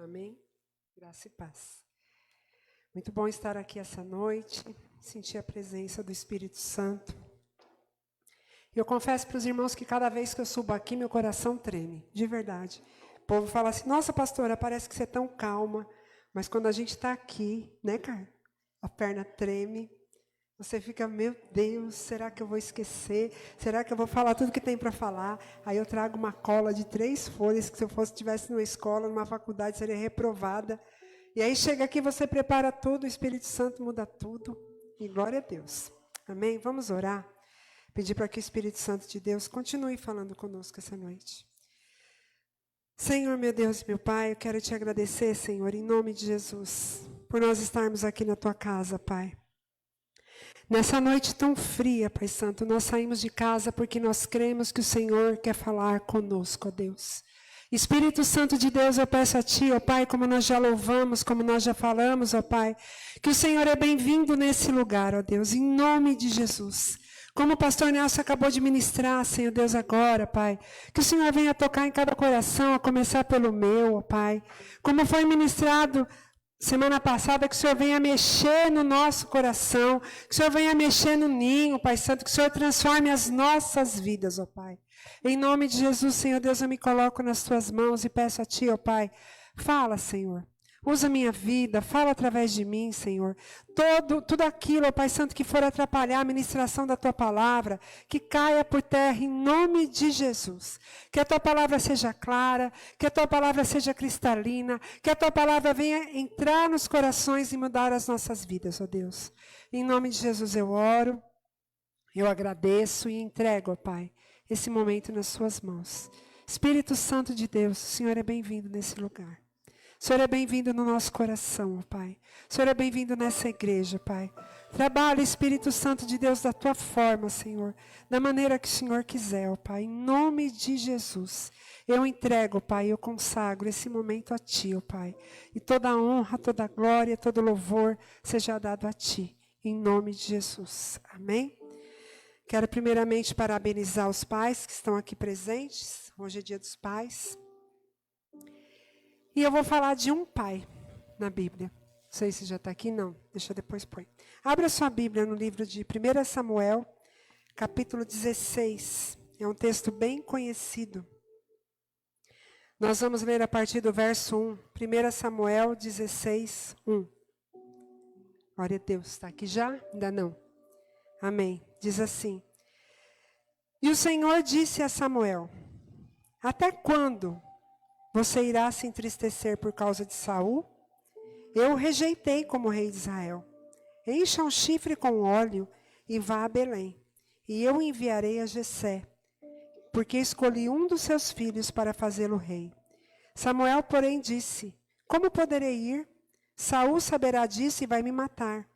Amém? Graça e paz. Muito bom estar aqui essa noite, sentir a presença do Espírito Santo. Eu confesso para os irmãos que cada vez que eu subo aqui, meu coração treme, de verdade. O povo fala assim, nossa pastora, parece que você é tão calma, mas quando a gente está aqui, né, cara? A perna treme, você fica, meu Deus, será que eu vou esquecer? Será que eu vou falar tudo que tem para falar? Aí eu trago uma cola de 3 folhas, que se eu estivesse numa escola, numa faculdade, seria reprovada. E aí chega aqui, você prepara tudo, o Espírito Santo muda tudo. E glória a Deus. Amém? Vamos orar. Pedir para que o Espírito Santo de Deus continue falando conosco essa noite. Senhor, meu Deus e meu Pai, eu quero te agradecer, Senhor, em nome de Jesus, por nós estarmos aqui na tua casa, Pai. Nessa noite tão fria, Pai Santo, nós saímos de casa porque nós cremos que o Senhor quer falar conosco, ó Deus. Espírito Santo de Deus, eu peço a Ti, ó Pai, como nós já louvamos, como nós já falamos, ó Pai, que o Senhor é bem-vindo nesse lugar, ó Deus, em nome de Jesus. Como o pastor Nelson acabou de ministrar, Senhor Deus, agora, Pai, que o Senhor venha tocar em cada coração, a começar pelo meu, ó Pai. Como foi ministrado semana passada, que o Senhor venha mexer no nosso coração, que o Senhor venha mexer no ninho, Pai Santo, que o Senhor transforme as nossas vidas, ó Pai. Em nome de Jesus, Senhor Deus, eu me coloco nas Tuas mãos e peço a Ti, ó Pai, fala, Senhor. Usa a minha vida, fala através de mim, Senhor. Tudo aquilo, ó Pai Santo, que for atrapalhar a ministração da Tua palavra, que caia por terra em nome de Jesus. Que a Tua palavra seja clara, que a Tua palavra seja cristalina, que a Tua palavra venha entrar nos corações e mudar as nossas vidas, ó Deus. Em nome de Jesus eu oro, eu agradeço e entrego, ó Pai, esse momento nas Suas mãos. Espírito Santo de Deus, o Senhor é bem-vindo nesse lugar. O Senhor é bem-vindo no nosso coração, ó Pai. O Senhor é bem-vindo nessa igreja, Pai. Trabalha, Espírito Santo de Deus, da Tua forma, Senhor. Da maneira que o Senhor quiser, ó Pai. Em nome de Jesus. Eu entrego, Pai, eu consagro esse momento a Ti, ó Pai. E toda a honra, toda a glória, todo louvor seja dado a Ti. Em nome de Jesus. Amém? Quero primeiramente parabenizar os pais que estão aqui presentes. Hoje é dia dos pais. E eu vou falar de um pai na Bíblia. Não sei se já está aqui, não. Deixa eu depois pôr. Abra sua Bíblia no livro de 1 Samuel, capítulo 16. É um texto bem conhecido. Nós vamos ler a partir do verso 1. 1 Samuel 16, 1. Glória a Deus. Está aqui já? Ainda não. Amém. Diz assim. E o Senhor disse a Samuel, até quando você irá se entristecer por causa de Saul? Eu o rejeitei como rei de Israel. Encha um chifre com óleo e vá a Belém. E eu enviarei a Jessé, porque escolhi um dos seus filhos para fazê-lo rei. Samuel, porém, disse, como poderei ir? Saul saberá disso e vai me matar.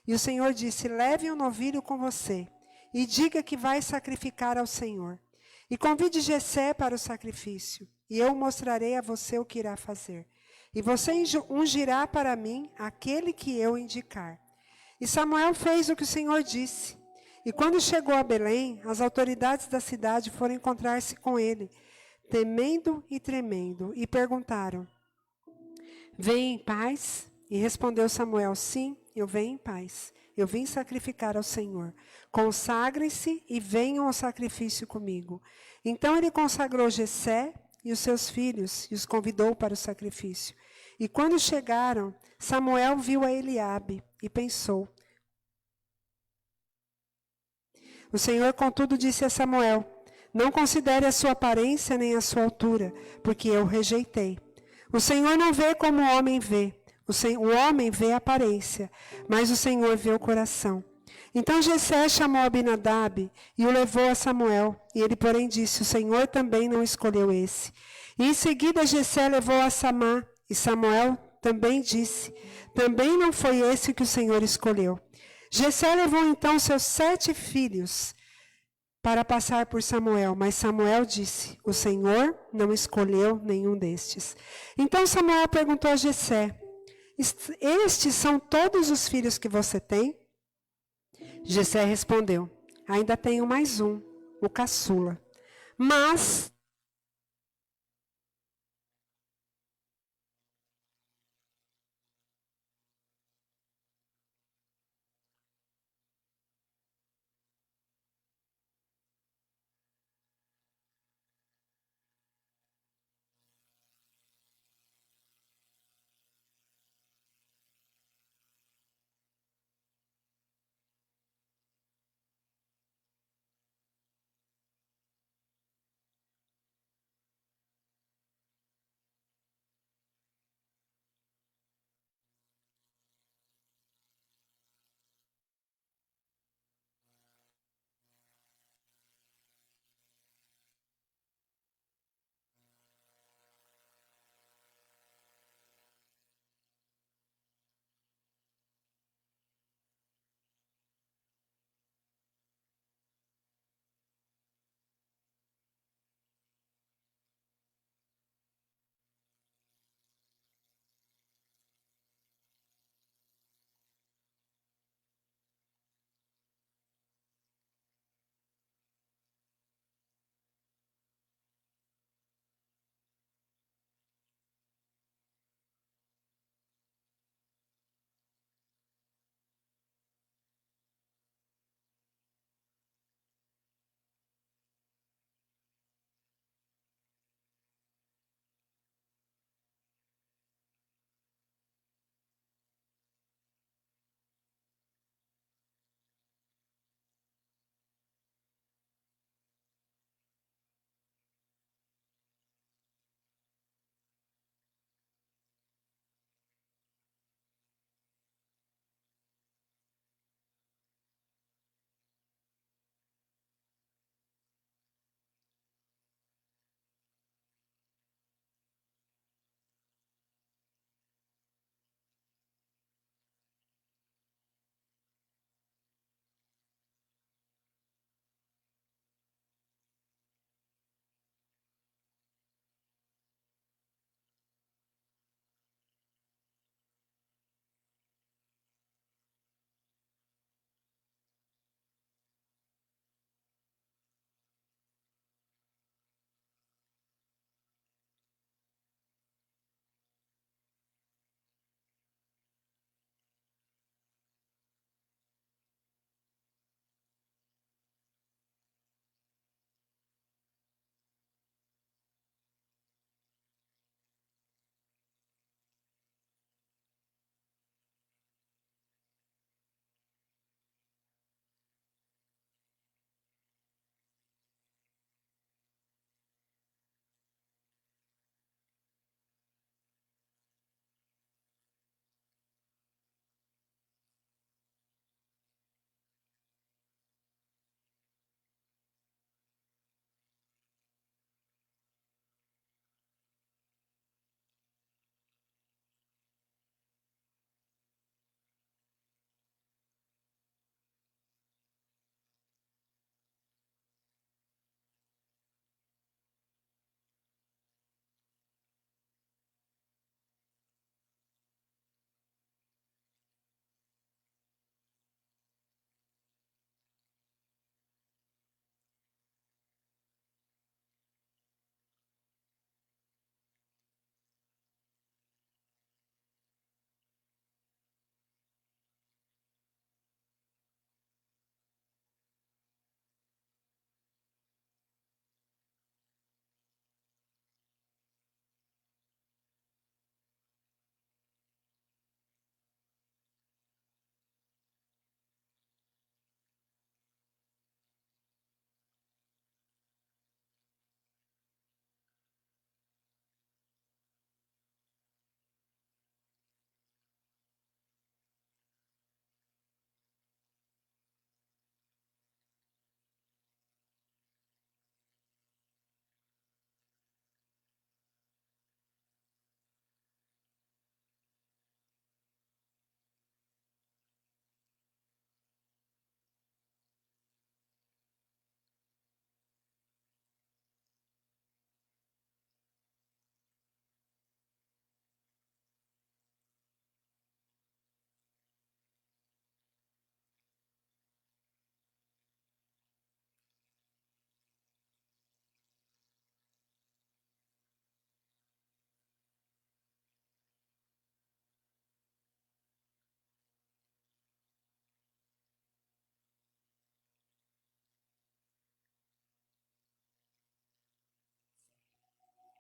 E o Senhor disse, leve um novilho com você e diga que vai sacrificar ao Senhor. E convide Jessé para o sacrifício. E eu mostrarei a você o que irá fazer. E você ungirá para mim aquele que eu indicar. E Samuel fez o que o Senhor disse. E quando chegou a Belém, as autoridades da cidade foram encontrar-se com ele, temendo e tremendo, e perguntaram, vem em paz? E respondeu Samuel, sim, eu venho em paz. Eu vim sacrificar ao Senhor. Consagrem-se e venham ao sacrifício comigo. Então ele consagrou Jessé e os seus filhos, e os convidou para o sacrifício. E quando chegaram, Samuel viu a Eliabe e pensou. O Senhor, contudo, disse a Samuel, não considere a sua aparência nem a sua altura, porque eu o rejeitei. O Senhor não vê como o homem vê. O homem vê a aparência, mas o Senhor vê o coração. Então Jessé chamou Abinadab e o levou a Samuel. E ele, porém, disse, o Senhor também não escolheu esse. E em seguida Jessé levou a Samá. E Samuel também disse, também não foi esse que o Senhor escolheu. Jessé levou então seus 7 filhos para passar por Samuel. Mas Samuel disse, o Senhor não escolheu nenhum destes. Então Samuel perguntou a Jessé, estes são todos os filhos que você tem? Jessé respondeu, ainda tenho mais um, o caçula. Mas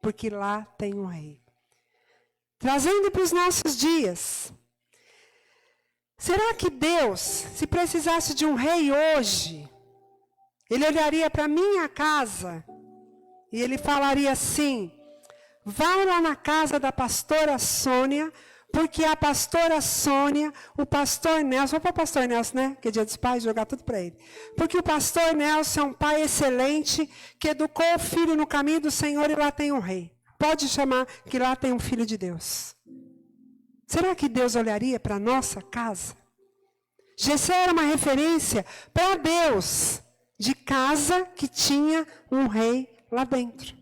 porque lá tem um rei. Trazendo para os nossos dias. Será que Deus, se precisasse de um rei hoje, Ele olharia para a minha casa e Ele falaria assim: vai lá na casa da pastora Sônia, porque a pastora Sônia, o pastor Nelson, vou para o pastor Nelson, né? Que é dia dos pais, jogar tudo para ele. Porque o pastor Nelson é um pai excelente, que educou o filho no caminho do Senhor e lá tem um rei. Pode chamar que lá tem um filho de Deus. Será que Deus olharia para a nossa casa? Jessé era uma referência para Deus, de casa que tinha um rei lá dentro.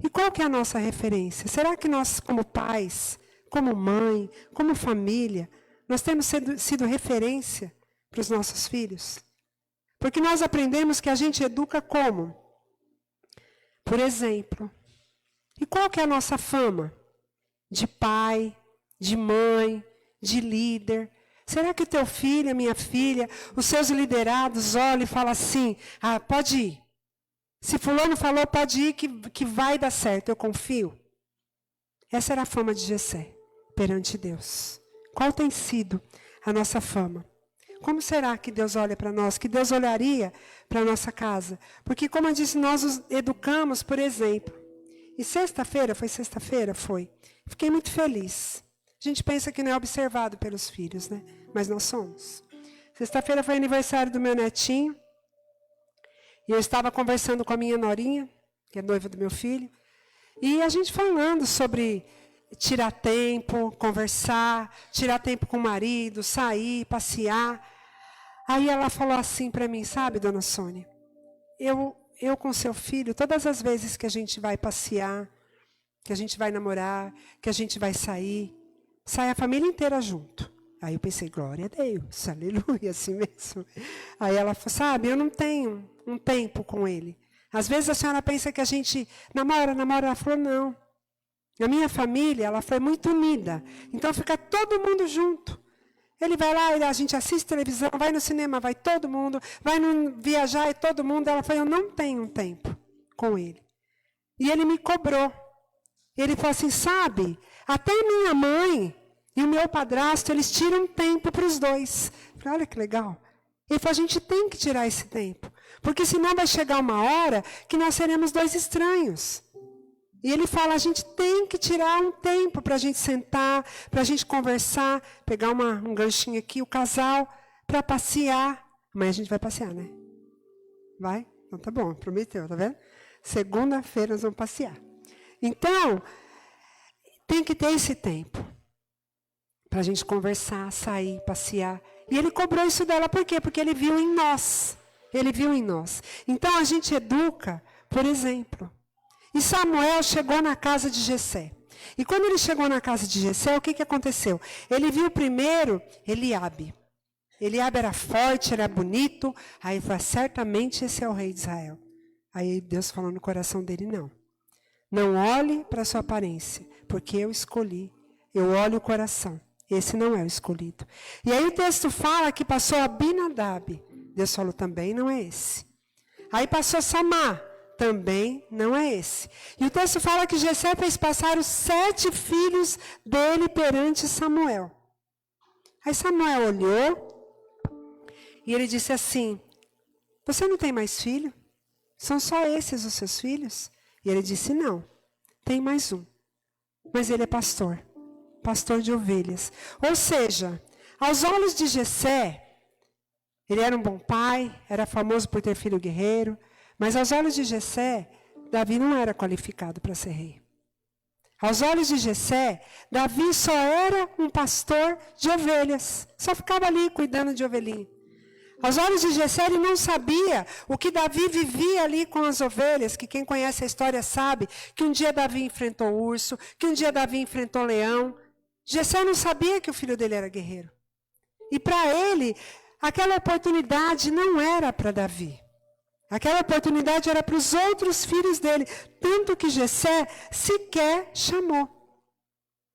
E qual que é a nossa referência? Será que nós, como pais, como mãe, como família, nós temos sido referência para os nossos filhos? Porque nós aprendemos que a gente educa como? Por exemplo. E qual que é a nossa fama? De pai, de mãe, de líder. Será que o teu filho, a minha filha, os seus liderados olham e falam assim: ah, pode ir. Se fulano falou, pode ir que vai dar certo, eu confio. Essa era a fama de Jessé perante Deus. Qual tem sido a nossa fama? Como será que Deus olha para nós? Que Deus olharia para a nossa casa? Porque, como eu disse, nós os educamos, por exemplo. E sexta-feira, foi sexta-feira? Foi. Fiquei muito feliz. A gente pensa que não é observado pelos filhos, né? Mas nós somos. Sexta-feira foi aniversário do meu netinho. E eu estava conversando com a minha norinha, que é noiva do meu filho. E a gente falando sobre tirar tempo, conversar, tirar tempo com o marido, sair, passear. Aí ela falou assim para mim, sabe, dona Sônia? Eu com seu filho, todas as vezes que a gente vai passear, que a gente vai namorar, que a gente vai sair, sai a família inteira junto. Aí eu pensei, glória a Deus, aleluia, assim mesmo. Aí ela falou, sabe, eu não tenho um tempo com ele. Às vezes a senhora pensa que a gente namora. Ela falou, não. A minha família, ela foi muito unida. Então fica todo mundo junto. Ele vai lá, a gente assiste televisão, vai no cinema, vai todo mundo, vai viajar e todo mundo. Ela falou, eu não tenho um tempo com ele. E ele me cobrou. Ele falou assim, sabe, até minha mãe e o meu padrasto, eles tiram tempo para os dois. Eu falei, olha que legal. Ele falou, a gente tem que tirar esse tempo. Porque senão vai chegar uma hora que nós seremos dois estranhos. E ele fala, a gente tem que tirar um tempo para a gente sentar, para a gente conversar, pegar um ganchinho aqui, o casal, para passear. Amanhã a gente vai passear, né? Vai? Então tá bom, prometeu, tá vendo? Segunda-feira nós vamos passear. Então, tem que ter esse tempo para a gente conversar, sair, passear. E ele cobrou isso dela, por quê? Porque ele viu em nós. Ele viu em nós. Então, a gente educa, por exemplo. E Samuel chegou na casa de Jessé. E quando ele chegou na casa de Jessé, o que aconteceu? Ele viu primeiro Eliabe. Eliabe era forte, era bonito. Aí ele falou, certamente esse é o rei de Israel. Aí Deus falou no coração dele, não. Não olhe para a sua aparência, porque eu escolhi. Eu olho o coração. Esse não é o escolhido. E aí o texto fala que passou Abinadab. Deus falou, também não é esse. Aí passou Samar. Também não é esse. E o texto fala que Jessé fez passar os 7 filhos dele perante Samuel. Aí Samuel olhou e ele disse assim, você não tem mais filho? São só esses os seus filhos? E ele disse, não, tem mais um. Mas ele é pastor de ovelhas. Ou seja, aos olhos de Jessé, ele era um bom pai, era famoso por ter filho guerreiro, mas aos olhos de Jessé, Davi não era qualificado para ser rei. Aos olhos de Jessé, Davi só era um pastor de ovelhas. Só ficava ali cuidando de ovelhinha. Aos olhos de Jessé, ele não sabia o que Davi vivia ali com as ovelhas, que quem conhece a história sabe que um dia Davi enfrentou o urso, que um dia Davi enfrentou o leão. Jessé não sabia que o filho dele era guerreiro. E para ele, aquela oportunidade não era para Davi. Aquela oportunidade era para os outros filhos dele. Tanto que Jessé sequer chamou.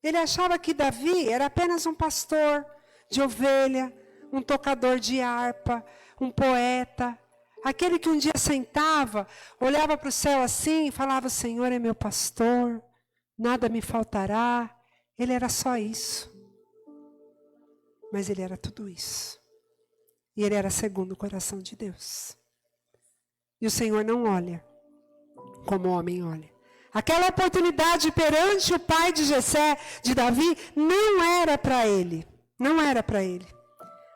Ele achava que Davi era apenas um pastor de ovelha, um tocador de harpa, um poeta. Aquele que um dia sentava, olhava para o céu assim e falava, o Senhor é meu pastor, nada me faltará. Ele era só isso. Mas ele era tudo isso. E ele era segundo o coração de Deus. E o Senhor não olha como o homem olha. Aquela oportunidade perante o pai de Jessé, de Davi, não era para ele. Não era para ele.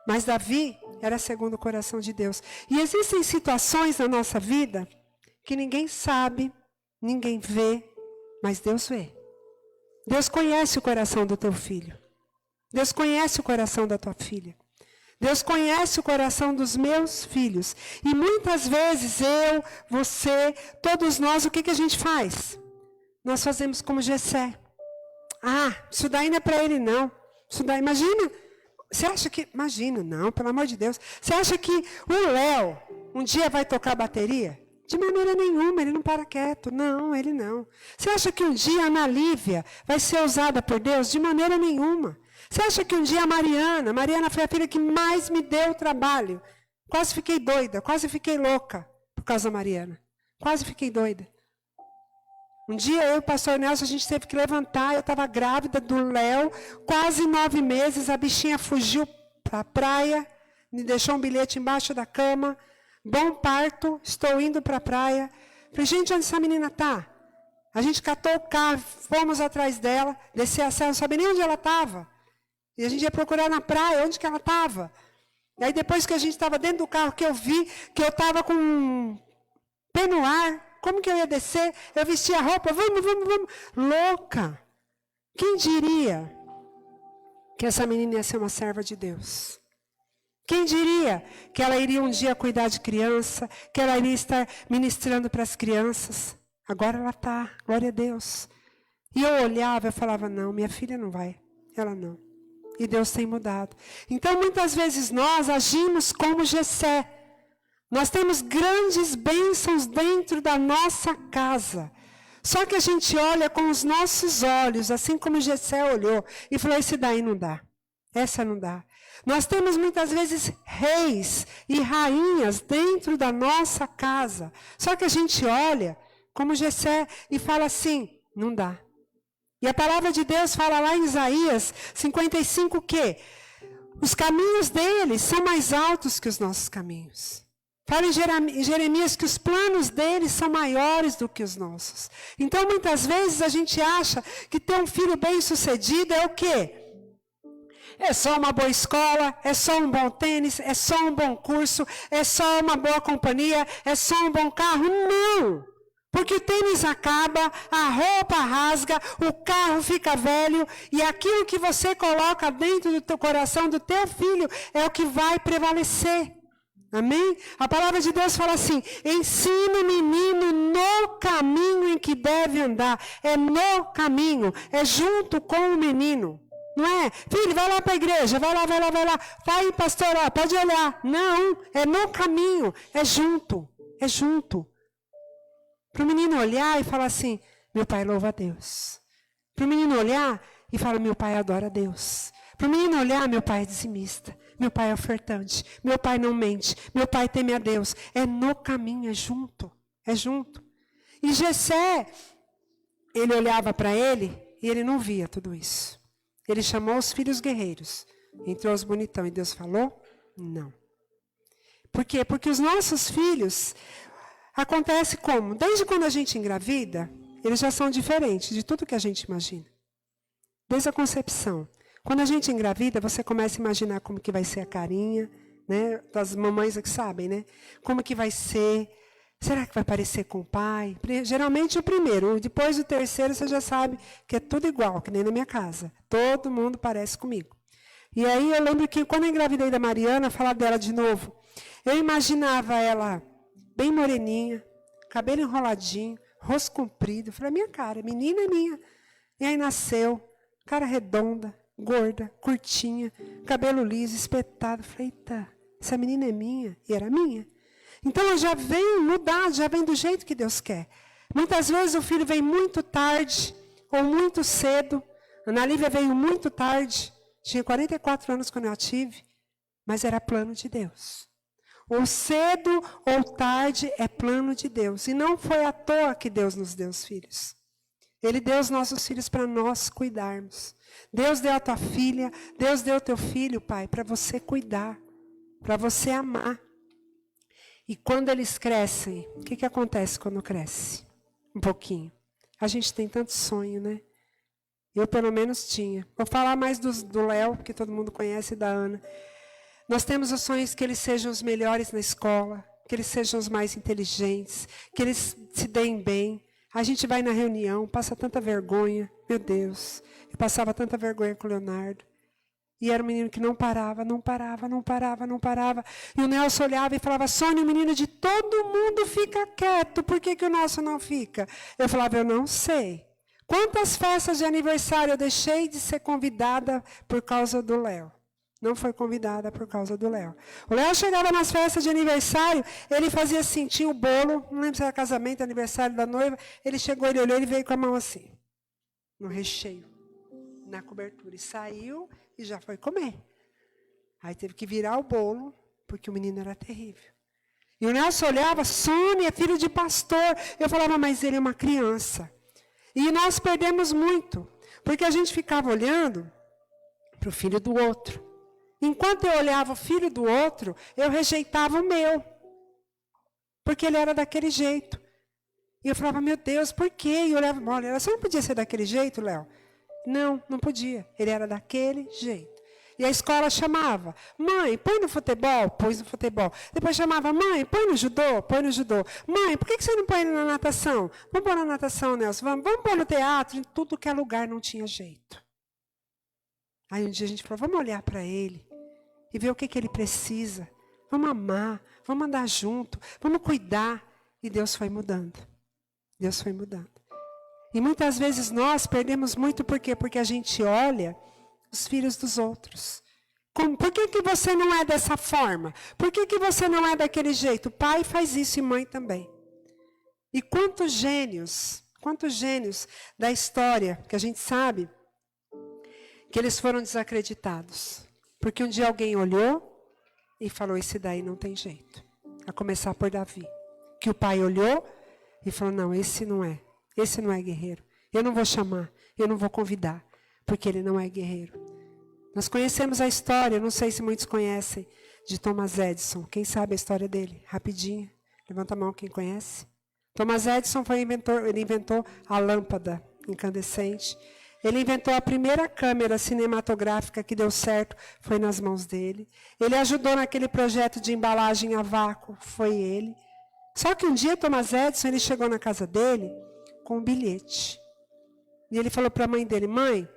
Mas Davi era segundo o coração de Deus. E existem situações na nossa vida que ninguém sabe, ninguém vê, mas Deus vê. Deus conhece o coração do teu filho. Deus conhece o coração da tua filha. Deus conhece o coração dos meus filhos. E muitas vezes eu, você, todos nós, o que a gente faz? Nós fazemos como Jessé. Ah, isso daí não é para ele não. Isso daí, imagina. Você acha que... Imagina, não, pelo amor de Deus. Você acha que o Léo um dia vai tocar bateria? De maneira nenhuma, ele não para quieto. Não, ele não. Você acha que um dia a Ana Lívia vai ser usada por Deus? De maneira nenhuma. Você acha que um dia a Mariana foi a filha que mais me deu trabalho. Quase fiquei doida, quase fiquei louca por causa da Mariana. Quase fiquei doida. Um dia eu e o pastor Nelson, a gente teve que levantar, eu estava grávida do Léo, quase 9 meses, a bichinha fugiu para a praia, me deixou um bilhete embaixo da cama, bom parto, estou indo para a praia. Falei, gente, onde essa menina está? A gente catou o carro, fomos atrás dela, desci a serra, não sabia nem onde ela estava. E a gente ia procurar na praia, onde que ela estava. E aí depois que a gente estava dentro do carro, que eu vi que eu estava com um pé no ar, como que eu ia descer? Eu vesti a roupa, vamos. Louca! Quem diria que essa menina ia ser uma serva de Deus? Quem diria que ela iria um dia cuidar de criança, que ela iria estar ministrando para as crianças? Agora ela está, glória a Deus. E eu olhava e falava, não, minha filha não vai, ela não. E Deus tem mudado. Então, muitas vezes nós agimos como Jessé. Nós temos grandes bênçãos dentro da nossa casa. Só que a gente olha com os nossos olhos, assim como Jessé olhou, e falou, esse daí não dá. Essa não dá. Nós temos muitas vezes reis e rainhas dentro da nossa casa. Só que a gente olha como Jessé e fala assim, não dá. E a palavra de Deus fala lá em Isaías 55 o quê? Os caminhos deles são mais altos que os nossos caminhos. Fala em Jeremias que os planos deles são maiores do que os nossos. Então, muitas vezes, a gente acha que ter um filho bem-sucedido é o quê? É só uma boa escola, é só um bom tênis, é só um bom curso, é só uma boa companhia, é só um bom carro. Não! Porque o tênis acaba, a roupa rasga, o carro fica velho, e aquilo que você coloca dentro do teu coração, do teu filho, é o que vai prevalecer. Amém? A palavra de Deus fala assim, ensina o menino no caminho em que deve andar. É no caminho, é junto com o menino. Não é? Filho, vai lá para a igreja, vai lá. Vai, pastor, ó, pode olhar. Não, é no caminho, é junto. Para o menino olhar e falar assim, meu pai louva a Deus. Para o menino olhar e falar, meu pai adora a Deus. Para o menino olhar, meu pai é dizimista. Meu pai é ofertante. Meu pai não mente. Meu pai teme a Deus. É no caminho, é junto. É junto. E Jessé, ele olhava para ele e ele não via tudo isso. Ele chamou os filhos guerreiros. Entrou os bonitão e Deus falou, não. Por quê? Porque os nossos filhos... Acontece como? Desde quando a gente engravida, eles já são diferentes de tudo que a gente imagina. Desde a concepção. Quando a gente engravida, você começa a imaginar como que vai ser a carinha, né? Das mamães que sabem, né? Como que vai ser? Será que vai parecer com o pai? Geralmente o primeiro, depois o terceiro você já sabe que é tudo igual, que nem na minha casa. Todo mundo parece comigo. E aí eu lembro que quando eu engravidei da Mariana, falar dela de novo, eu imaginava ela... bem moreninha, cabelo enroladinho, rosto comprido. Eu falei, minha cara, menina é minha. E aí nasceu, cara redonda, gorda, curtinha, cabelo liso, espetado. Eu falei, eita, essa menina é minha. E era minha. Então, eu já venho mudado, já vem do jeito que Deus quer. Muitas vezes o filho vem muito tarde ou muito cedo. Ana Lívia veio muito tarde. Tinha 44 anos quando eu a tive. Mas era plano de Deus. Ou cedo ou tarde é plano de Deus. E não foi à toa que Deus nos deu os filhos. Ele deu os nossos filhos para nós cuidarmos. Deus deu a tua filha, Deus deu o teu filho, pai, para você cuidar, para você amar. E quando eles crescem, o que acontece quando cresce? Um pouquinho. A gente tem tanto sonho, né? Eu, pelo menos, tinha. Vou falar mais do Léo, que todo mundo conhece, e da Ana. Nós temos os sonhos que eles sejam os melhores na escola, que eles sejam os mais inteligentes, que eles se deem bem. A gente vai na reunião, passa tanta vergonha. Meu Deus, eu passava tanta vergonha com o Leonardo. E era um menino que não parava. E o Nelson olhava e falava, Sônia, o menino de todo mundo fica quieto, por que o nosso não fica? Eu falava, eu não sei. Quantas festas de aniversário eu deixei de ser convidada por causa do Léo? Não foi convidada por causa do Léo. O Léo chegava nas festas de aniversário, ele fazia assim, tinha o bolo, não lembro se era casamento, aniversário da noiva, ele chegou, ele olhou, ele veio com a mão assim, no recheio, na cobertura, e saiu e já foi comer. Aí teve que virar o bolo, porque o menino era terrível. E o Nelson olhava, Sônia, filho de pastor. Eu falava, mas ele é uma criança. E nós perdemos muito, porque a gente ficava olhando para o filho do outro. Enquanto eu olhava o filho do outro, eu rejeitava o meu. Porque ele era daquele jeito. E eu falava, meu Deus, por quê? E eu olhava, olha, você não podia ser daquele jeito, Léo? Não, não podia. Ele era daquele jeito. E a escola chamava, mãe, põe no futebol? Pôs no futebol. Depois chamava, mãe, põe no judô? Põe no judô. Mãe, por que você não põe na natação? Vamos pôr na natação, Nelson. Vamos pôr no teatro. Em tudo que é lugar não tinha jeito. Aí um dia a gente falou, vamos olhar para ele e ver o que ele precisa. Vamos amar, vamos andar junto, vamos cuidar. E Deus foi mudando. Deus foi mudando. E muitas vezes nós perdemos muito, por quê? Porque a gente olha os filhos dos outros. Por que você não é dessa forma? Por que você não é daquele jeito? Pai faz isso e mãe também. E quantos gênios da história que a gente sabe que eles foram desacreditados. Porque um dia alguém olhou e falou, esse daí não tem jeito. A começar por Davi. Que o pai olhou e falou, não, esse não é guerreiro. Eu não vou chamar, eu não vou convidar, porque ele não é guerreiro. Nós conhecemos a história, não sei se muitos conhecem, de Thomas Edison. Quem sabe a história dele? Rapidinho. Levanta a mão quem conhece. Thomas Edison ele inventou a lâmpada incandescente. Ele inventou a primeira câmera cinematográfica que deu certo, foi nas mãos dele. Ele ajudou naquele projeto de embalagem a vácuo, foi ele. Só que um dia Thomas Edison, ele chegou na casa dele com um bilhete. E ele falou para a mãe dele, mãe,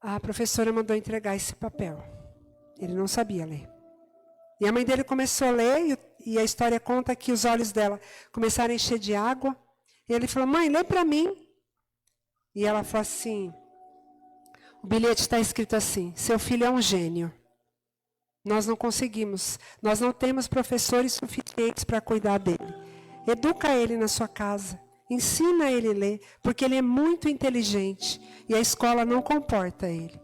a professora mandou entregar esse papel. Ele não sabia ler. E a mãe dele começou a ler, e a história conta que os olhos dela começaram a encher de água. E ele falou, mãe, lê para mim. E ela falou assim, o bilhete está escrito assim, seu filho é um gênio. Nós não temos professores suficientes para cuidar dele. Educa ele na sua casa, ensina ele a ler, porque ele é muito inteligente e a escola não comporta ele.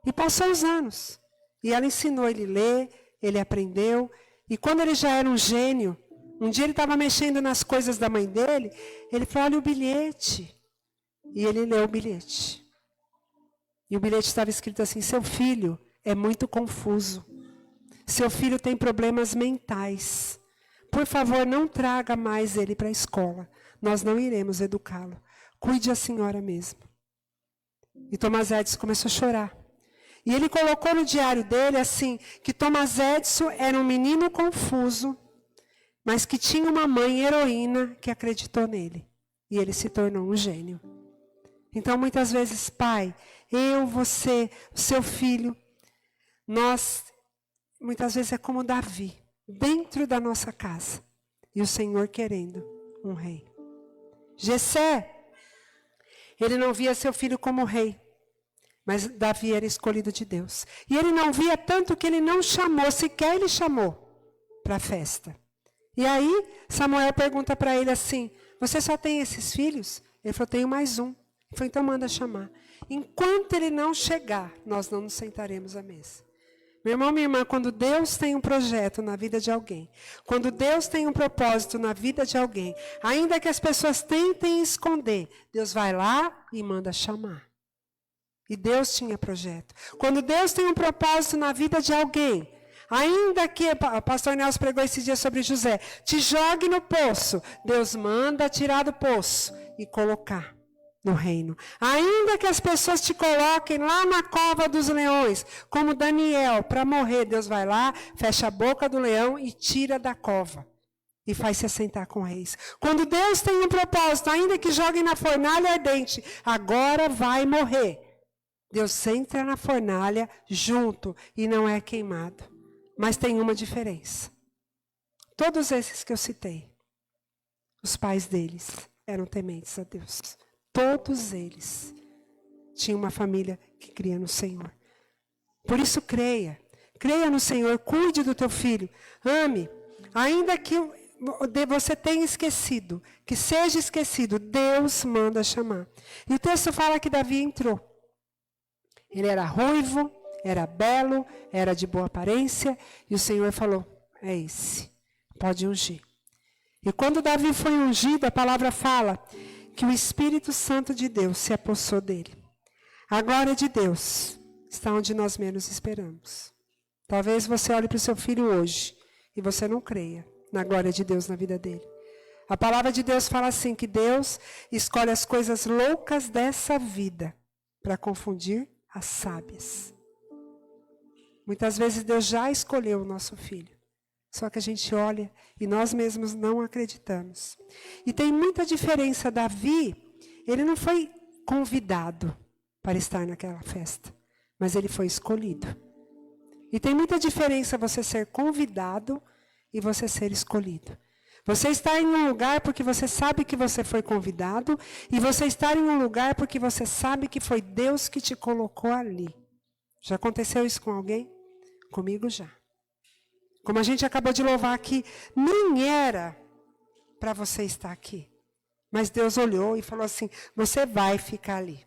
E passou os anos, e ela ensinou ele a ler, ele aprendeu, e quando ele já era um gênio, um dia ele estava mexendo nas coisas da mãe dele, ele falou, olha o bilhete. E ele leu o bilhete. E o bilhete estava escrito assim, seu filho é muito confuso. Seu filho tem problemas mentais. Por favor, não traga mais ele para a escola. Nós não iremos educá-lo. Cuide a senhora mesmo. E Thomas Edison começou a chorar. E ele colocou no diário dele assim, que Thomas Edison era um menino confuso, mas que tinha uma mãe heroína que acreditou nele. E ele se tornou um gênio. Então, muitas vezes, pai, eu, você, o seu filho, nós, muitas vezes é como Davi, dentro da nossa casa. E o Senhor querendo um rei. Jessé, ele não via seu filho como rei, mas Davi era escolhido de Deus. E ele não via tanto que ele não chamou, sequer ele chamou para a festa. E aí, Samuel pergunta para ele assim, você só tem esses filhos? Ele falou, tenho mais um. Ele falou, então manda chamar. Enquanto ele não chegar, nós não nos sentaremos à mesa. Meu irmão, minha irmã, quando Deus tem um projeto na vida de alguém, quando Deus tem um propósito na vida de alguém, ainda que as pessoas tentem esconder, Deus vai lá e manda chamar. E Deus tinha projeto. Quando Deus tem um propósito na vida de alguém, ainda que, o pastor Nelson pregou esse dia sobre José, te jogue no poço, Deus manda tirar do poço e colocar no reino. Ainda que as pessoas te coloquem lá na cova dos leões, como Daniel, para morrer, Deus vai lá, fecha a boca do leão e tira da cova. E faz se assentar com reis. Quando Deus tem um propósito, ainda que joguem na fornalha ardente, agora vai morrer. Deus entra na fornalha junto e não é queimado. Mas tem uma diferença. Todos esses que eu citei, os pais deles eram tementes a Deus. Todos eles tinham uma família que cria no Senhor. Por isso creia. Creia no Senhor, cuide do teu filho. Ame. Ainda que você tenha esquecido, que seja esquecido, Deus manda chamar. E o texto fala que Davi entrou. Ele era ruivo, era belo, era de boa aparência. E o Senhor falou, é esse, pode ungir. E quando Davi foi ungido, a palavra fala que o Espírito Santo de Deus se apossou dele. A glória de Deus está onde nós menos esperamos. Talvez você olhe para o seu filho hoje e você não creia na glória de Deus na vida dele. A palavra de Deus fala assim, que Deus escolhe as coisas loucas dessa vida para confundir as sábias. Muitas vezes Deus já escolheu o nosso filho. Só que a gente olha e nós mesmos não acreditamos. E tem muita diferença. Davi, ele não foi convidado para estar naquela festa, mas ele foi escolhido. E tem muita diferença você ser convidado e você ser escolhido. Você está em um lugar porque você sabe que você foi convidado, e você está em um lugar porque você sabe que foi Deus que te colocou ali. Já aconteceu isso com alguém? Comigo já. Como a gente acabou de louvar aqui, nem era para você estar aqui. Mas Deus olhou e falou assim, você vai ficar ali.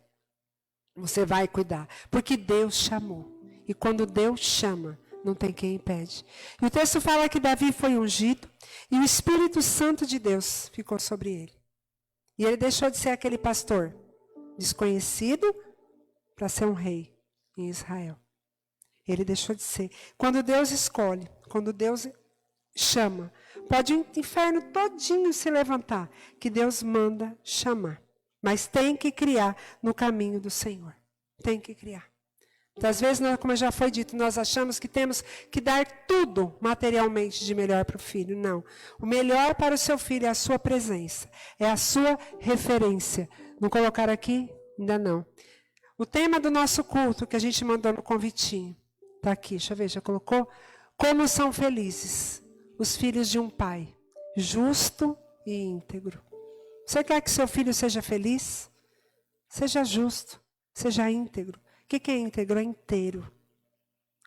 Você vai cuidar. Porque Deus chamou. E quando Deus chama, não tem quem impede. E o texto fala que Davi foi ungido e o Espírito Santo de Deus ficou sobre ele. E ele deixou de ser aquele pastor desconhecido para ser um rei em Israel. Ele deixou de ser. Quando Deus escolhe, quando Deus chama, pode o inferno todinho se levantar, que Deus manda chamar. Mas tem que criar no caminho do Senhor. Tem que criar. Às vezes, como já foi dito, nós achamos que temos que dar tudo materialmente de melhor para o filho. Não. O melhor para o seu filho é a sua presença. É a sua referência. Não colocar aqui? Ainda não. O tema do nosso culto, que a gente mandou no convitinho, está aqui, deixa eu ver, já colocou? Como são felizes os filhos de um pai, justo e íntegro. Você quer que seu filho seja feliz? Seja justo, seja íntegro. O que é íntegro? É inteiro,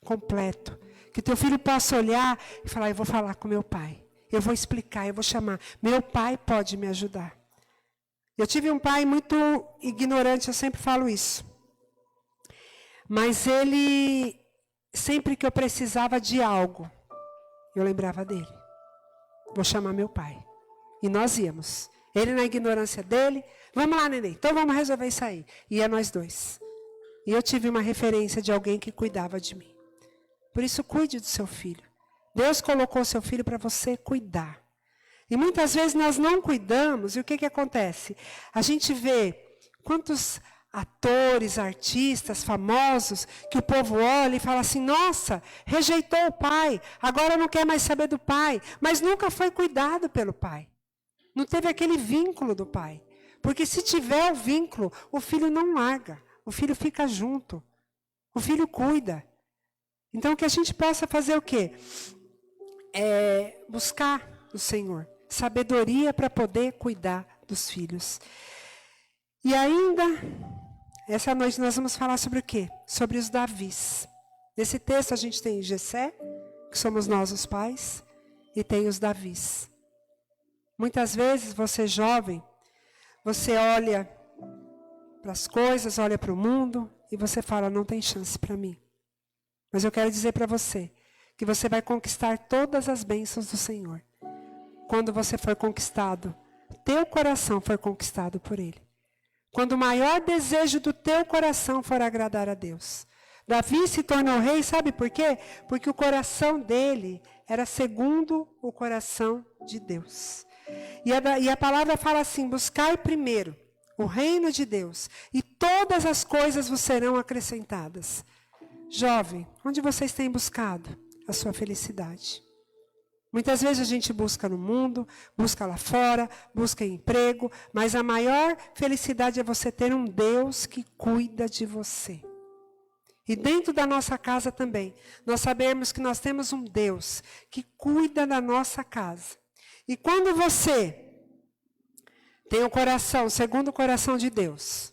completo. Que teu filho possa olhar e falar, eu vou falar com meu pai. Eu vou explicar, eu vou chamar. Meu pai pode me ajudar. Eu tive um pai muito ignorante, eu sempre falo isso. Mas ele, sempre que eu precisava de algo, eu lembrava dele. Vou chamar meu pai. E nós íamos. Ele na ignorância dele, vamos lá, neném, então vamos resolver isso aí. Ia nós dois. E eu tive uma referência de alguém que cuidava de mim. Por isso, cuide do seu filho. Deus colocou o seu filho para você cuidar. E muitas vezes nós não cuidamos, e o que acontece? A gente vê quantos atores, artistas, famosos, que o povo olha e fala assim, nossa, rejeitou o pai, agora não quer mais saber do pai, mas nunca foi cuidado pelo pai. Não teve aquele vínculo do pai. Porque se tiver o vínculo, o filho não larga, o filho fica junto, o filho cuida. Então que a gente possa fazer o quê? Buscar o Senhor, sabedoria para poder cuidar dos filhos. E ainda, essa noite nós vamos falar sobre o quê? Sobre os Davis. Nesse texto a gente tem Jessé, que somos nós os pais, e tem os Davis. Muitas vezes você jovem, você olha para as coisas, olha para o mundo, e você fala, não tem chance para mim. Mas eu quero dizer para você que você vai conquistar todas as bênçãos do Senhor. Quando você for conquistado, teu coração for conquistado por Ele. Quando o maior desejo do teu coração for agradar a Deus. Davi se tornou rei, sabe por quê? Porque o coração dele era segundo o coração de Deus. E a palavra fala assim, buscai primeiro o reino de Deus, e todas as coisas vos serão acrescentadas. Jovem, onde vocês têm buscado a sua felicidade? Muitas vezes a gente busca no mundo, busca lá fora, busca emprego, mas a maior felicidade é você ter um Deus que cuida de você. E dentro da nossa casa também, nós sabemos que nós temos um Deus que cuida da nossa casa. E quando você tem o coração segundo o coração de Deus,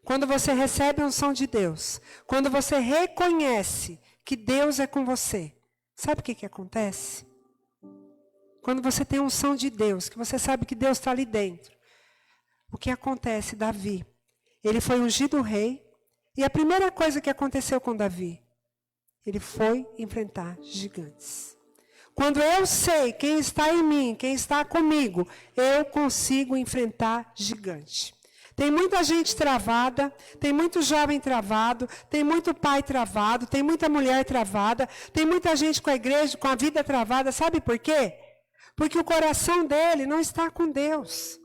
quando você recebe a unção de Deus, quando você reconhece que Deus é com você, sabe o que acontece? Quando você tem a unção de Deus, que você sabe que Deus está ali dentro, o que acontece? Davi, ele foi ungido rei, e a primeira coisa que aconteceu com Davi, ele foi enfrentar gigantes. Quando eu sei quem está em mim, quem está comigo, eu consigo enfrentar gigante. Tem muita gente travada, tem muito jovem travado, tem muito pai travado, tem muita mulher travada, tem muita gente com a igreja, com a vida travada. Sabe por quê? Porque o coração dele não está com Deus.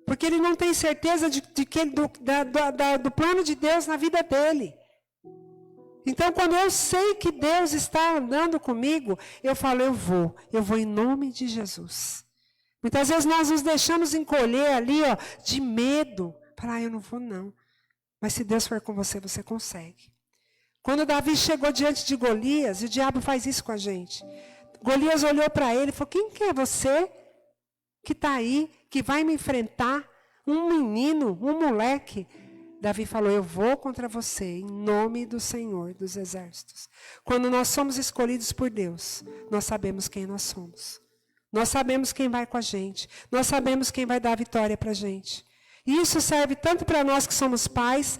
Porque ele não tem certeza do plano de Deus na vida dele. Então, quando eu sei que Deus está andando comigo, eu falo, eu vou em nome de Jesus. Muitas vezes nós nos deixamos encolher ali, de medo. Falar, eu não vou não. Mas se Deus for com você, você consegue. Quando Davi chegou diante de Golias, e o diabo faz isso com a gente. Golias olhou para ele e falou, quem que é você que está aí, que vai me enfrentar? Um menino, um moleque. Davi falou, eu vou contra você, em nome do Senhor dos Exércitos. Quando nós somos escolhidos por Deus, nós sabemos quem nós somos. Nós sabemos quem vai com a gente. Nós sabemos quem vai dar a vitória para a gente. E isso serve tanto para nós que somos pais,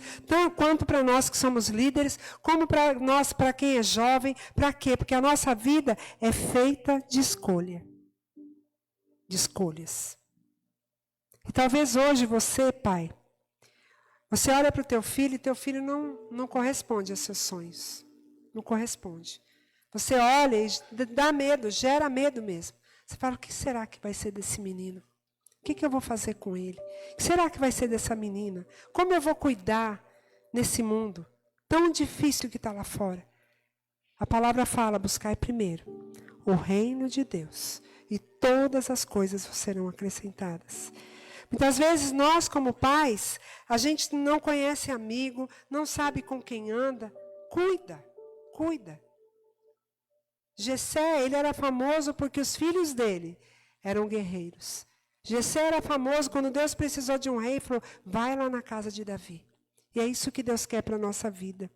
quanto para nós que somos líderes, como para quem é jovem. Para quê? Porque a nossa vida é feita de escolha. De escolhas. E talvez hoje você, pai, você olha para o teu filho e teu filho não corresponde aos seus sonhos. Não corresponde. Você olha e dá medo, gera medo mesmo. Você fala, o que será que vai ser desse menino? O que eu vou fazer com ele? O que será que vai ser dessa menina? Como eu vou cuidar nesse mundo tão difícil que está lá fora? A palavra fala, buscai primeiro o reino de Deus e todas as coisas serão acrescentadas. Muitas vezes nós, como pais, a gente não conhece amigo, não sabe com quem anda. Cuida. Jessé, ele era famoso porque os filhos dele eram guerreiros. Jessé era famoso quando Deus precisou de um rei e falou, vai lá na casa de Davi. E é isso que Deus quer para a nossa vida.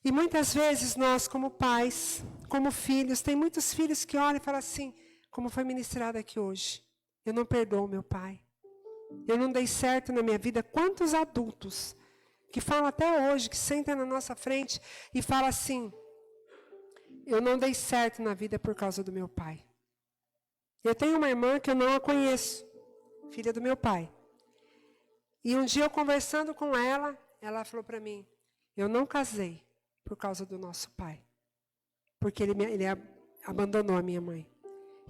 E muitas vezes nós, como pais, como filhos, tem muitos filhos que olham e falam assim, como foi ministrado aqui hoje, eu não perdoo meu pai. Eu não dei certo na minha vida. Quantos adultos que falam até hoje, que sentam na nossa frente e falam assim, eu não dei certo na vida por causa do meu pai. Eu tenho uma irmã que eu não a conheço, filha do meu pai. E um dia eu conversando com ela, ela falou para mim, eu não casei por causa do nosso pai. Porque ele abandonou a minha mãe.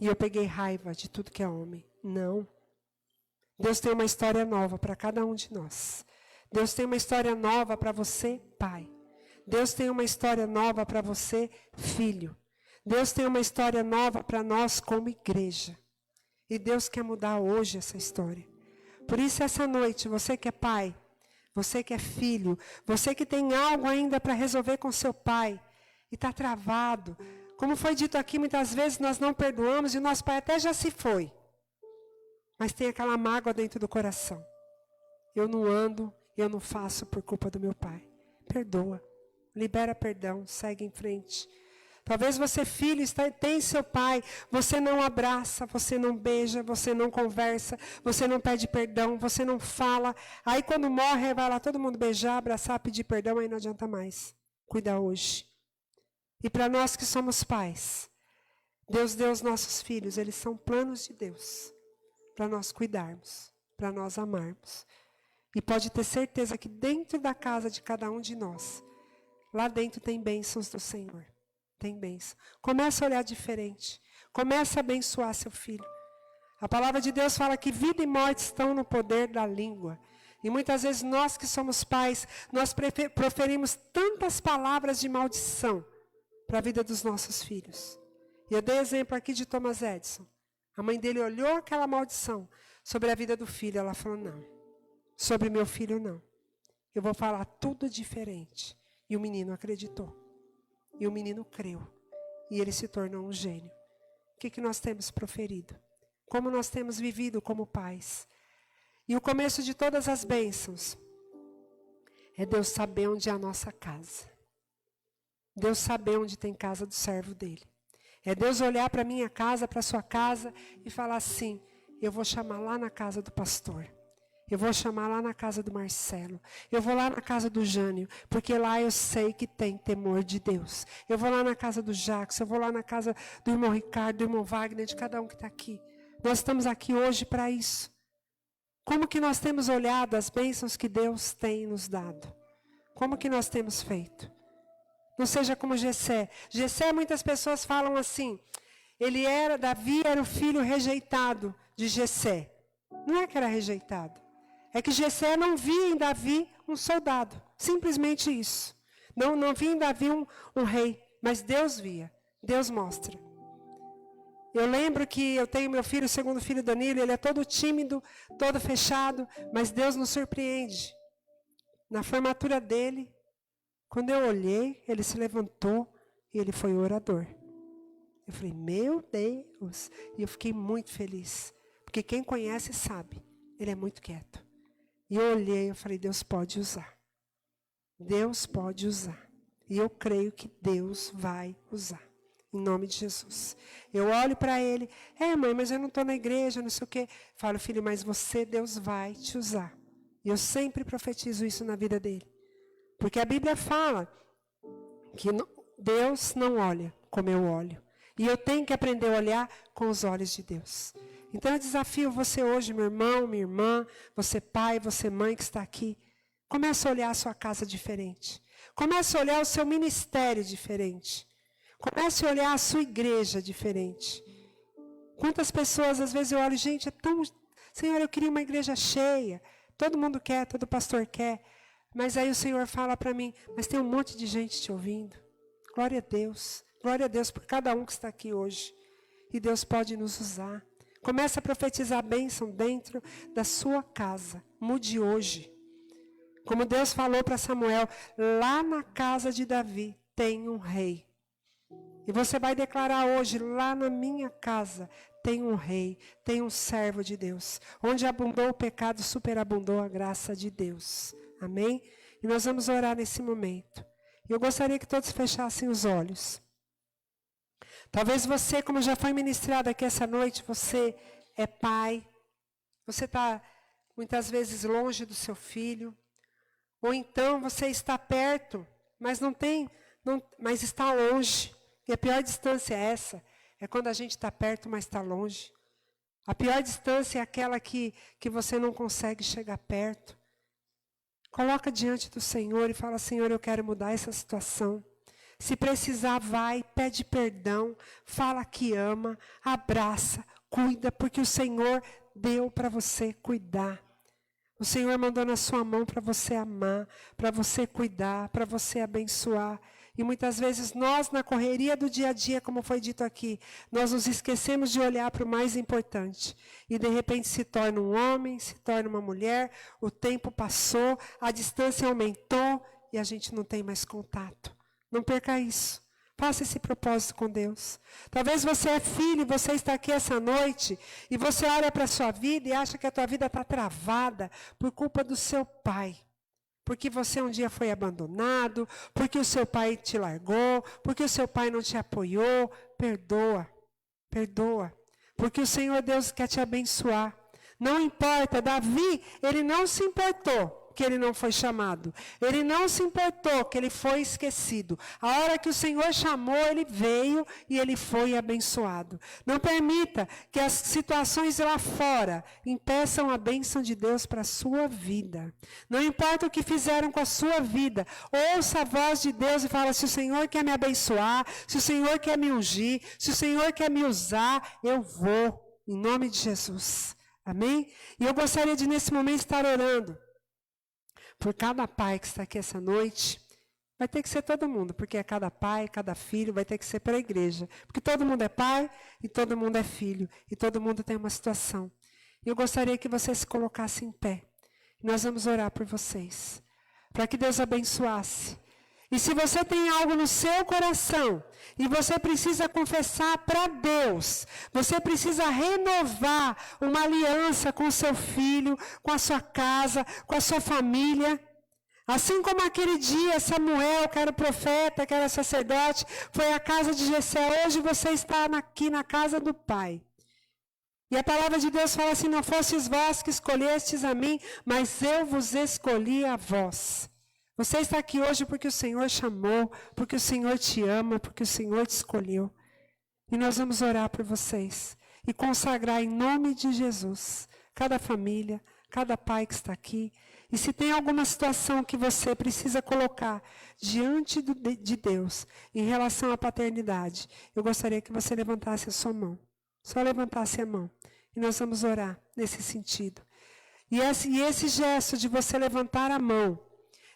E eu peguei raiva de tudo que é homem. Não. Deus tem uma história nova para cada um de nós. Deus tem uma história nova para você, pai. Deus tem uma história nova para você, filho. Deus tem uma história nova para nós como igreja. E Deus quer mudar hoje essa história. Por isso, essa noite, você que é pai, você que é filho, você que tem algo ainda para resolver com seu pai e está travado. Como foi dito aqui, muitas vezes nós não perdoamos e o nosso pai até já se foi. Mas tem aquela mágoa dentro do coração. Eu não ando, eu não faço por culpa do meu pai. Perdoa, libera perdão, segue em frente. Talvez você, filho, tem seu pai, você não abraça, você não beija, você não conversa, você não pede perdão, você não fala. Aí quando morre, vai lá todo mundo beijar, abraçar, pedir perdão, aí não adianta mais. Cuida hoje. E para nós que somos pais, Deus deu os nossos filhos, eles são planos de Deus, para nós cuidarmos, para nós amarmos. E pode ter certeza que dentro da casa de cada um de nós, lá dentro tem bênçãos do Senhor. Tem bênção. Começa a olhar diferente. Começa a abençoar seu filho. A palavra de Deus fala que vida e morte estão no poder da língua. E muitas vezes nós que somos pais, nós proferimos tantas palavras de maldição para a vida dos nossos filhos. E eu dei exemplo aqui de Thomas Edison. A mãe dele olhou aquela maldição sobre a vida do filho. Ela falou, não, sobre meu filho não. Eu vou falar tudo diferente. E o menino acreditou. E o menino creu. E ele se tornou um gênio. O que nós temos proferido? Como nós temos vivido como pais? E o começo de todas as bênçãos é Deus saber onde é a nossa casa. Deus saber onde tem casa do servo dele. É Deus olhar para a minha casa, para a sua casa e falar assim, eu vou chamar lá na casa do pastor. Eu vou chamar lá na casa do Marcelo. Eu vou lá na casa do Jânio, porque lá eu sei que tem temor de Deus. Eu vou lá na casa do Jacques, eu vou lá na casa do irmão Ricardo, do irmão Wagner, de cada um que está aqui. Nós estamos aqui hoje para isso. Como que nós temos olhado as bênçãos que Deus tem nos dado? Como que nós temos feito? Não seja como Jessé. Jessé, muitas pessoas falam assim, Davi era o filho rejeitado de Jessé. Não é que era rejeitado. É que Jessé não via em Davi um soldado. Simplesmente isso. Não via em Davi um rei. Mas Deus via. Deus mostra. Eu lembro que eu tenho meu filho, o segundo filho Danilo, ele é todo tímido, todo fechado, mas Deus nos surpreende. Na formatura dele, quando eu olhei, ele se levantou e ele foi orador. Eu falei, meu Deus! E eu fiquei muito feliz. Porque quem conhece sabe, ele é muito quieto. E eu olhei, eu falei, Deus pode usar. Deus pode usar. E eu creio que Deus vai usar. Em nome de Jesus. Eu olho para ele, mãe, mas eu não estou na igreja, não sei o quê. Falo, filho, mas você, Deus vai te usar. E eu sempre profetizo isso na vida dele. Porque a Bíblia fala que Deus não olha como eu olho. E eu tenho que aprender a olhar com os olhos de Deus. Então eu desafio você hoje, meu irmão, minha irmã, você pai, você mãe que está aqui. Comece a olhar a sua casa diferente. Comece a olhar o seu ministério diferente. Comece a olhar a sua igreja diferente. Quantas pessoas, às vezes eu olho, gente, Senhor, eu queria uma igreja cheia. Todo mundo quer, todo pastor quer. Mas aí o Senhor fala para mim, mas tem um monte de gente te ouvindo. Glória a Deus por cada um que está aqui hoje. E Deus pode nos usar. Comece a profetizar a bênção dentro da sua casa. Mude hoje. Como Deus falou para Samuel, lá na casa de Davi tem um rei. E você vai declarar hoje, lá na minha casa tem um rei, tem um servo de Deus. Onde abundou o pecado, superabundou a graça de Deus. Amém? E nós vamos orar nesse momento. Eu gostaria que todos fechassem os olhos. Talvez você, como já foi ministrado aqui essa noite, você é pai. Você está muitas vezes longe do seu filho. Ou então você está perto, mas mas está longe. E a pior distância é essa. É quando a gente está perto, mas está longe. A pior distância é aquela que você não consegue chegar perto. Coloca diante do Senhor e fala, Senhor, eu quero mudar essa situação. Se precisar, vai, pede perdão, fala que ama, abraça, cuida, porque o Senhor deu para você cuidar. O Senhor mandou na sua mão para você amar, para você cuidar, para você abençoar. E muitas vezes nós, na correria do dia a dia, como foi dito aqui, nós nos esquecemos de olhar para o mais importante. E de repente se torna um homem, se torna uma mulher, o tempo passou, a distância aumentou e a gente não tem mais contato. Não perca isso. Faça esse propósito com Deus. Talvez você é filho e você está aqui essa noite e você olha para a sua vida e acha que a tua vida está travada por culpa do seu pai. Porque você um dia foi abandonado, porque o seu pai te largou, porque o seu pai não te apoiou. Perdoa, perdoa. Porque o Senhor Deus quer te abençoar. Não importa, Davi, ele não se importou que ele não foi chamado. Ele não se importou que ele foi esquecido. A hora que o Senhor chamou, ele veio e ele foi abençoado. Não permita que as situações lá fora impeçam a bênção de Deus para a sua vida. Não importa o que fizeram com a sua vida, ouça a voz de Deus e fala: se o Senhor quer me abençoar, se o Senhor quer me ungir, se o Senhor quer me usar, eu vou, em nome de Jesus. Amém? E eu gostaria de, nesse momento, estar orando por cada pai que está aqui essa noite. Vai ter que ser todo mundo, porque é cada pai, cada filho, vai ter que ser pela igreja. Porque todo mundo é pai e todo mundo é filho. E todo mundo tem uma situação. E eu gostaria que você se colocasse em pé. Nós vamos orar por vocês, para que Deus abençoasse. E se você tem algo no seu coração, e você precisa confessar para Deus, você precisa renovar uma aliança com o seu filho, com a sua casa, com a sua família. Assim como aquele dia Samuel, que era profeta, que era sacerdote, foi à casa de Jessé, hoje você está aqui na casa do Pai. E a palavra de Deus fala assim: não fostes vós que escolhestes a mim, mas eu vos escolhi a vós. Você está aqui hoje porque o Senhor chamou, porque o Senhor te ama, porque o Senhor te escolheu. E nós vamos orar por vocês e consagrar em nome de Jesus cada família, cada pai que está aqui. E se tem alguma situação que você precisa colocar diante de Deus em relação à paternidade, eu gostaria que você levantasse a sua mão. Só levantasse a mão. E nós vamos orar nesse sentido. E esse gesto de você levantar a mão,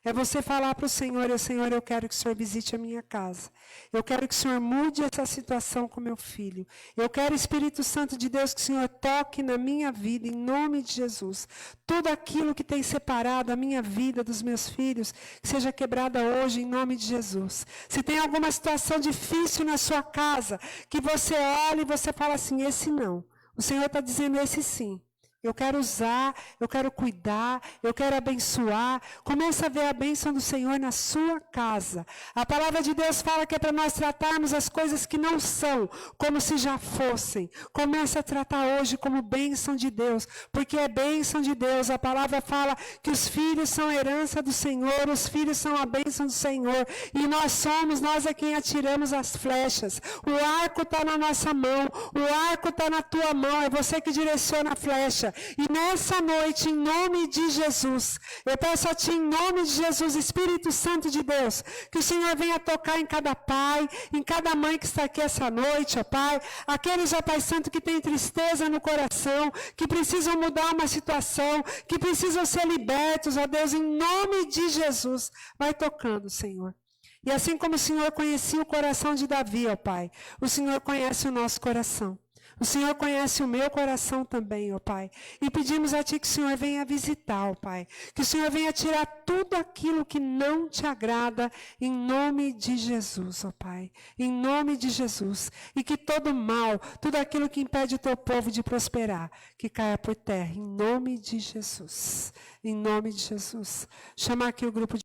é você falar para o Senhor: Senhor, eu quero que o Senhor visite a minha casa. Eu quero que o Senhor mude essa situação com meu filho. Eu quero, Espírito Santo de Deus, que o Senhor toque na minha vida, em nome de Jesus. Tudo aquilo que tem separado a minha vida dos meus filhos, que seja quebrada hoje, em nome de Jesus. Se tem alguma situação difícil na sua casa, que você olha e você fala assim: esse não. O Senhor está dizendo: esse sim. Eu quero usar, eu quero cuidar, eu quero abençoar. Começa a ver a bênção do Senhor na sua casa. A palavra de Deus fala que é para nós tratarmos as coisas que não são, como se já fossem. Começa a tratar hoje como bênção de Deus, porque é bênção de Deus. A palavra fala que os filhos são herança do Senhor, os filhos são a bênção do Senhor. E nós é quem atiramos as flechas. O arco está na nossa mão, o arco está na tua mão, é você que direciona a flecha. E nessa noite, em nome de Jesus, eu peço a Ti, em nome de Jesus, Espírito Santo de Deus, que o Senhor venha tocar em cada pai, em cada mãe que está aqui essa noite, ó Pai. Aqueles, ó Pai Santo, que têm tristeza no coração, que precisam mudar uma situação, que precisam ser libertos, ó Deus, em nome de Jesus. Vai tocando, Senhor. E assim como o Senhor conhecia o coração de Davi, ó Pai, o Senhor conhece o nosso coração. O Senhor conhece o meu coração também, ó Pai. E pedimos a Ti que o Senhor venha visitar, ó Pai. Que o Senhor venha tirar tudo aquilo que não te agrada, em nome de Jesus, ó Pai. Em nome de Jesus. E que todo mal, tudo aquilo que impede o Teu povo de prosperar, que caia por terra, em nome de Jesus. Em nome de Jesus. Chamar aqui o grupo de